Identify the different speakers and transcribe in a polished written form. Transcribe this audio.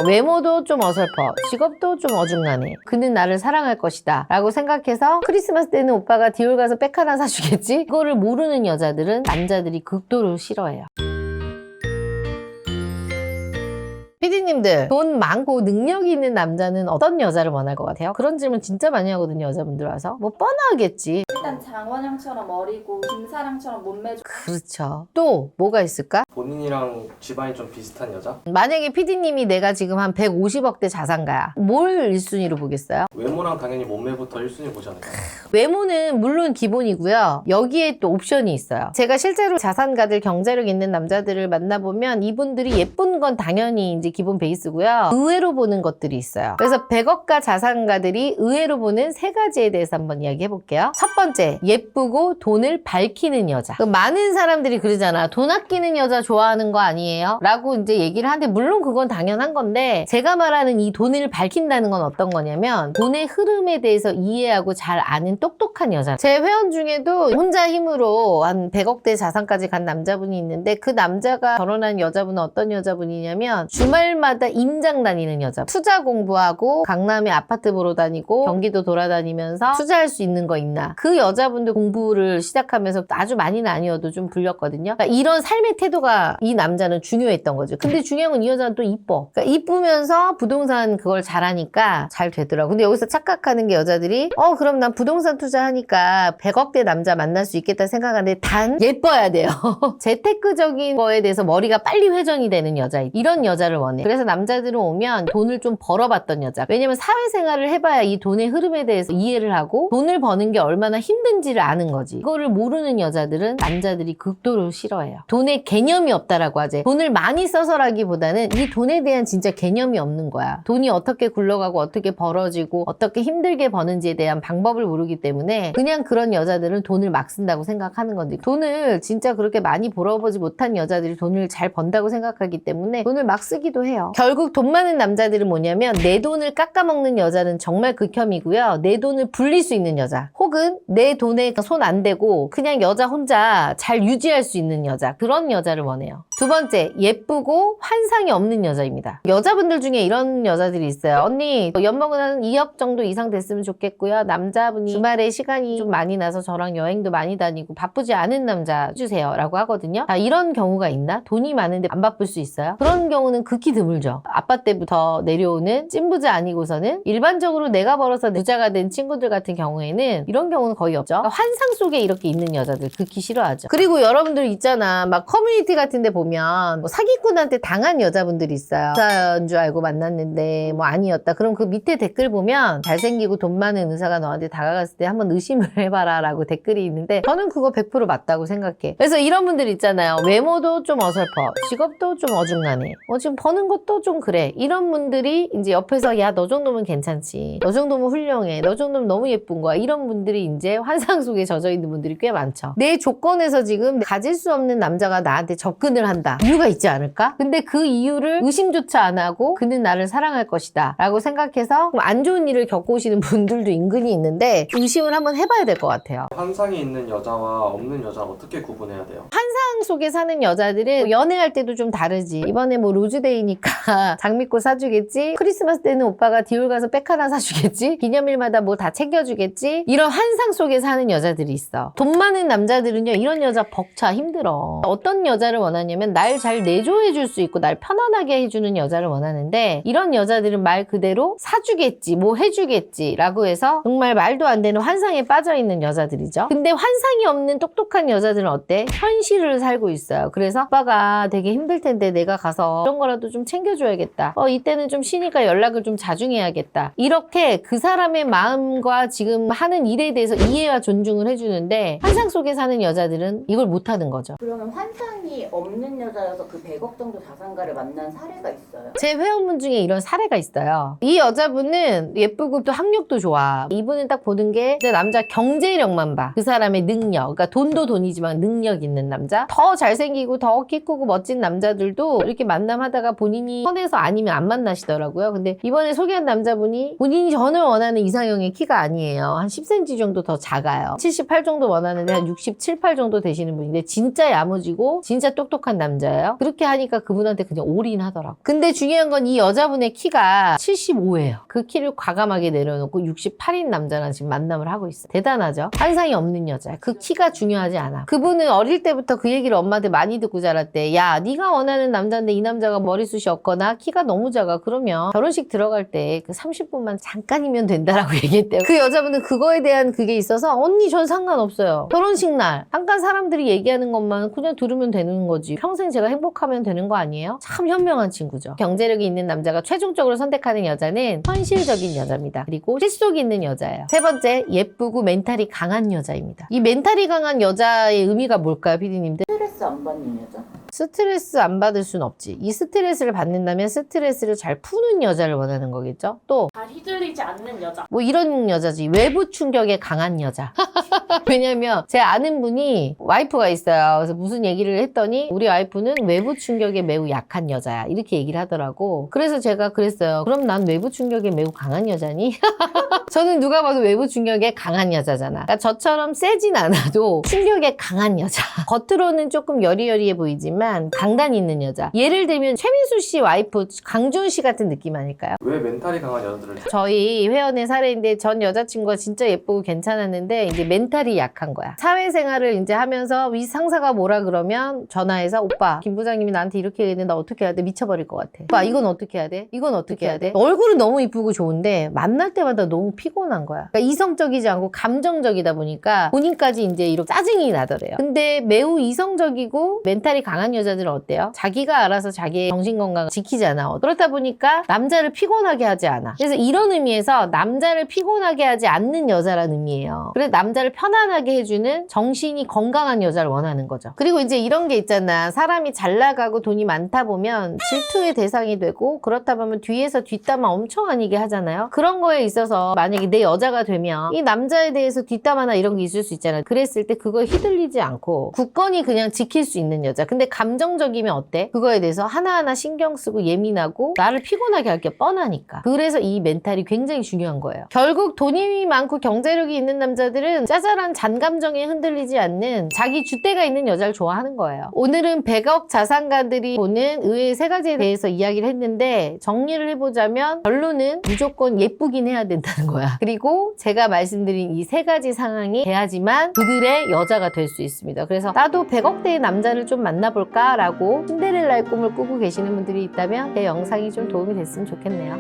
Speaker 1: 외모도 좀 어설퍼, 직업도 좀 어중간해, 그는 나를 사랑할 것이다 라고 생각해서 크리스마스 때는 오빠가 디올 가서 백 하나 사주겠지? 그거를 모르는 여자들은 남자들이 극도로 싫어해요. 피디님들, 돈 많고 능력이 있는 남자는 어떤 여자를 원할 것 같아요? 그런 질문 진짜 많이 하거든요, 여자분들 와서. 뭐 뻔하겠지.
Speaker 2: 일단 장원영처럼 어리고 김사랑처럼 몸매 좋고.
Speaker 1: 그렇죠. 또 뭐가 있을까?
Speaker 3: 본인이랑 집안이 좀 비슷한 여자?
Speaker 1: 만약에 피디님이 내가 지금 한 150억대 자산가야. 뭘 1순위로 보겠어요?
Speaker 3: 외모랑 당연히 몸매부터 1순위 보지 않을까요?
Speaker 1: 외모는 물론 기본이고요. 여기에 또 옵션이 있어요. 제가 실제로 자산가들, 경제력 있는 남자들을 만나보면 이분들이 예쁜 건 당연히 이제 기본 베이스고요. 의외로 보는 것들이 있어요. 그래서 100억가 자산가들이 의외로 보는 세 가지에 대해서 한번 이야기해 볼게요. 첫 번째, 예쁘고 돈을 밝히는 여자. 많은 사람들이 그러잖아. 돈 아끼는 여자 좋아하는 거 아니에요? 라고 이제 얘기를 하는데 물론 그건 당연한 건데 제가 말하는 이 돈을 밝힌다는 건 어떤 거냐면 돈의 흐름에 대해서 이해하고 잘 아는 똑똑한 여자. 제 회원 중에도 혼자 힘으로 한 100억대 자산까지 간 남자분이 있는데 그 남자가 결혼한 여자분은 어떤 여자분이냐면 주말마다 임장 다니는 여자. 투자 공부하고 강남에 아파트 보러 다니고 경기도 돌아다니면서 투자할 수 있는 거 있나. 그 여자분도 공부를 시작하면서 아주 많이는 아니어도 좀 불렸거든요. 그러니까 이런 삶의 태도가 이 남자는 중요했던 거죠. 근데 중요한 건 이 여자는 또 이뻐. 그러니까 이쁘면서 부동산 그걸 잘하니까 잘 되더라고. 근데 여기서 착각하는 게 여자들이 그럼 난 부동산 투자하니까 100억대 남자 만날 수 있겠다 생각하는데 단 예뻐야 돼요. 재테크적인 거에 대해서 머리가 빨리 회전이 되는 여자. 이런 여자를 원해. 그래서 남자들은 오면 돈을 좀 벌어봤던 여자. 왜냐면 사회생활을 해봐야 이 돈의 흐름에 대해서 이해를 하고 돈을 버는 게 얼마나 힘든지를 아는 거지. 이거를 모르는 여자들은 남자들이 극도로 싫어해요. 돈의 개념이 없다라고 하지. 돈을 많이 써서라기보다는 이 돈에 대한 진짜 개념이 없는 거야. 돈이 어떻게 굴러가고 어떻게 벌어지고 어떻게 힘들게 버는지에 대한 방법을 모르기 때문에 그냥 그런 여자들은 돈을 막 쓴다고 생각하는 건데 돈을 진짜 그렇게 많이 벌어보지 못한 여자들이 돈을 잘 번다고 생각하기 때문에 돈을 막 쓰기도 해요. 결국 돈 많은 남자들은 뭐냐면 내 돈을 깎아먹는 여자는 정말 극혐이고요. 내 돈을 불릴 수 있는 여자 혹은 내 돈에 손 안 대고 그냥 여자 혼자 잘 유지할 수 있는 여자, 그런 여자를 원해요. 두 번째, 예쁘고 환상이 없는 여자입니다. 여자분들 중에 이런 여자들이 있어요. 언니 연봉은 한 2억 정도 이상 됐으면 좋겠고요. 남자분이 주말에 시간이 좀 많이 나서 저랑 여행도 많이 다니고 바쁘지 않은 남자 주세요 라고 하거든요. 이런 경우가 있나? 돈이 많은데 안 바쁠 수 있어요? 그런 경우는 극히 드물죠. 아빠 때부터 내려오는 찐부자 아니고서는 일반적으로 내가 벌어서 부자가 된 친구들 같은 경우에는 이런 경우는 거의 없죠. 그러니까 환상 속에 이렇게 있는 여자들 극히 싫어하죠. 그리고 여러분들 있잖아, 막 커뮤니티 같은 데 보면 뭐 사기꾼한테 당한 여자분들이 있어요. 부자인 줄 알고 만났는데 뭐 아니었다. 그럼 그 밑에 댓글 보면 잘생기고 돈 많은 의사가 너한테 다가갔을 때 한번 의심을 해봐라 라고 댓글이 있는데 저는 그거 100% 맞다고 생각해. 그래서 이런 분들 있잖아요. 외모도 좀 어설퍼, 직업도 좀 어중간해, 지금 버는 것도 좀 그래. 이런 분들이 이제 옆에서 야, 너 정도면 괜찮지, 너 정도면 훌륭해, 너 정도면 너무 예쁜 거야, 이런 분들이 이제 환상 속에 젖어 있는 분들이 꽤 많죠. 내 조건에서 지금 가질 수 없는 남자가 나한테 접근을 한다. 이유가 있지 않을까? 근데 그 이유를 의심조차 안 하고 그는 나를 사랑할 것이다 라고 생각해서 안 좋은 일을 겪어오시는 분들도 은근히 있는데 의심을 한번 해봐야 될 것 같아요.
Speaker 3: 환상이 있는 여자와 없는 여자를 어떻게 구분해야 돼요?
Speaker 1: 환상 속에 사는 여자들은 연애할 때도 좀 다르지. 이번에 뭐 로즈데이니까 장미꽃 사주겠지, 크리스마스 때는 오빠가 디올 가서 백 하나 사주겠지, 기념일마다 뭐 다 챙겨주겠지, 이런 환상 속에 사는 여자들이 있어. 돈 많은 남자들은요 이런 여자 벅차 힘들어. 어떤 여자를 원하냐면 날 잘 내조해 줄 수 있고 날 편안하게 해주는 여자를 원하는데 이런 여자들은 말 그대로 사주겠지 뭐 해주겠지 라고 해서 정말 말도 안 되는 환상에 빠져있는 여자들이죠. 근데 환상이 없는 똑똑한 여자들은 어때? 현실을 살고 있어요. 그래서 오빠가 되게 힘들 텐데 내가 가서 이런 거라도 좀 챙겨줘야겠다, 이때는 좀 쉬니까 연락을 좀 자중해야겠다, 이렇게 그 사람의 마음과 지금 하는 일에 대해서 이해와 존중을 해주는데 환상 속에 사는 여자들은 이걸 못하는 거죠.
Speaker 2: 그러면 환상이 없는 여자여서 그 100억 정도 자산가를 만난 사례가 있어요?
Speaker 1: 제 회원분 중에 이런 사례가 있어요. 이 여자분은 예쁘고 또 학력도 좋아. 이분은 딱 보는 게 이제 남자 경제력만 봐. 그 사람의 능력. 그러니까 돈도 돈이지만 능력 있는 남자. 더 잘생기고 더 키 크고 멋진 남자들도 이렇게 만남하다가 본인이 선에서 아니면 안 만나시더라고요. 근데 이번에 소개한 남자분이 본인이 전혀 원하는 이상형의 키가 아니에요. 한 10cm 정도 더 작아요. 78 정도 원하는데 한 67, 8 정도 되시는 분인데 진짜 야무지고 진짜 똑똑한 남자예요. 그렇게 하니까 그분한테 그냥 올인하더라고. 근데 중요한 건 이 여자분의 키가 75예요. 그 키를 과감하게 내려놓고 68인 남자랑 지금 만남을 하고 있어. 대단하죠? 환상이 없는 여자야. 그 키가 중요하지 않아. 그분은 어릴 때부터 그 얘기를 엄마한테 많이 듣고 자랐대. 야, 네가 원하는 남자인데 이 남자가 머리숱이 없거나 키가 너무 작아. 그러면 결혼식 들어갈 때 그 30분만 잠깐이면 된다라고 얘기했대요. 그 여자분은 그거에 대한 그게 있어서 언니 전 상관없어요. 결혼식 날 잠깐 사람들이 얘기하는 것만 그냥 들으면 되는 거지. 평생 제가 행복하면 되는 거 아니에요? 참 현명한 친구죠. 경제력이 있는 남자가 최종적으로 선택하는 여자는 현실적인 여자입니다. 그리고 실속 있는 여자예요. 세 번째, 예쁘고 멘탈이 강한 여자입니다. 이 멘탈이 강한 여자의 의미가 뭘까요, 피디님들?
Speaker 2: 스트레스 안 받는 여자?
Speaker 1: 스트레스 안 받을 순 없지. 이 스트레스를 받는다면 스트레스를 잘 푸는 여자를 원하는 거겠죠? 또
Speaker 4: 잘 휘둘리지 않는 여자.
Speaker 1: 뭐 이런 여자지. 외부 충격에 강한 여자. 왜냐면 제 아는 분이 와이프가 있어요. 그래서 무슨 얘기를 했더니 우리 와이프는 외부 충격에 매우 약한 여자야. 이렇게 얘기를 하더라고. 그래서 제가 그랬어요. 그럼 난 외부 충격에 매우 강한 여자니? 저는 누가 봐도 외부 충격에 강한 여자잖아. 그러니까 저처럼 세진 않아도 충격에 강한 여자. 겉으로는 조금 여리여리해 보이지만 강단 있는 여자. 예를 들면 최민수 씨 와이프 강준 씨 같은 느낌 아닐까요?
Speaker 3: 왜 멘탈이 강한 여자들을
Speaker 1: 저희 회원의 사례인데 전 여자친구가 진짜 예쁘고 괜찮았는데 이제 멘탈이 약한 거야. 사회생활을 이제 하면서 위 상사가 뭐라 그러면 전화해서 오빠 김 부장님이 나한테 이렇게 얘기했는데 나 어떻게 해야 돼? 미쳐버릴 것 같아. 오빠 이건 어떻게 해야 돼? 이건 어떻게 해야 돼? 얼굴은 너무 이쁘고 좋은데 만날 때마다 너무 피곤한 거야. 그러니까 이성적이지 않고 감정적이다 보니까 본인까지 이제 이렇게 짜증이 나더래요. 근데 매우 이성적이고 멘탈이 강한 여자들은 어때요? 자기가 알아서 자기의 정신건강을 지키잖아. 그렇다 보니까 남자를 피곤하게 하지 않아. 그래서 이런 의미에서 남자를 피곤하게 하지 않는 여자라는 의미예요. 그래서 남자를 편안하게 해주는 정신이 건강한 여자를 원하는 거죠. 그리고 이제 이런 게 있잖아. 사람이 잘 나가고 돈이 많다 보면 질투의 대상이 되고 그렇다 보면 뒤에서 뒷담화 엄청 아니게 하잖아요. 그런 거에 있어서 만약에 내 여자가 되면 이 남자에 대해서 뒷담화나 이런 게 있을 수 있잖아요. 그랬을 때 그거에 휘둘리지 않고 굳건히 그냥 지킬 수 있는 여자. 근데 감정적이면 어때? 그거에 대해서 하나하나 신경 쓰고 예민하고 나를 피곤하게 할 게 뻔하니까. 그래서 이 멘탈이 굉장히 중요한 거예요. 결국 돈이 많고 경제력이 있는 남자들은 짜잘한 잔감정에 흔들리지 않는 자기 줏대가 있는 여자를 좋아하는 거예요. 오늘은 100억 자산가들이 보는 의외의 세 가지에 대해서 이야기를 했는데 정리를 해보자면 결론은 무조건 예쁘긴 해야 된다는 거야. 그리고 제가 말씀드린 이 세 가지 상황이 돼야지만 그들의 여자가 될 수 있습니다. 그래서 나도 100억대의 남자를 좀 만나볼까 라고 신데렐라의 꿈을 꾸고 계시는 분들이 있다면 제 영상이 좀 도움이 됐으면 좋겠네요.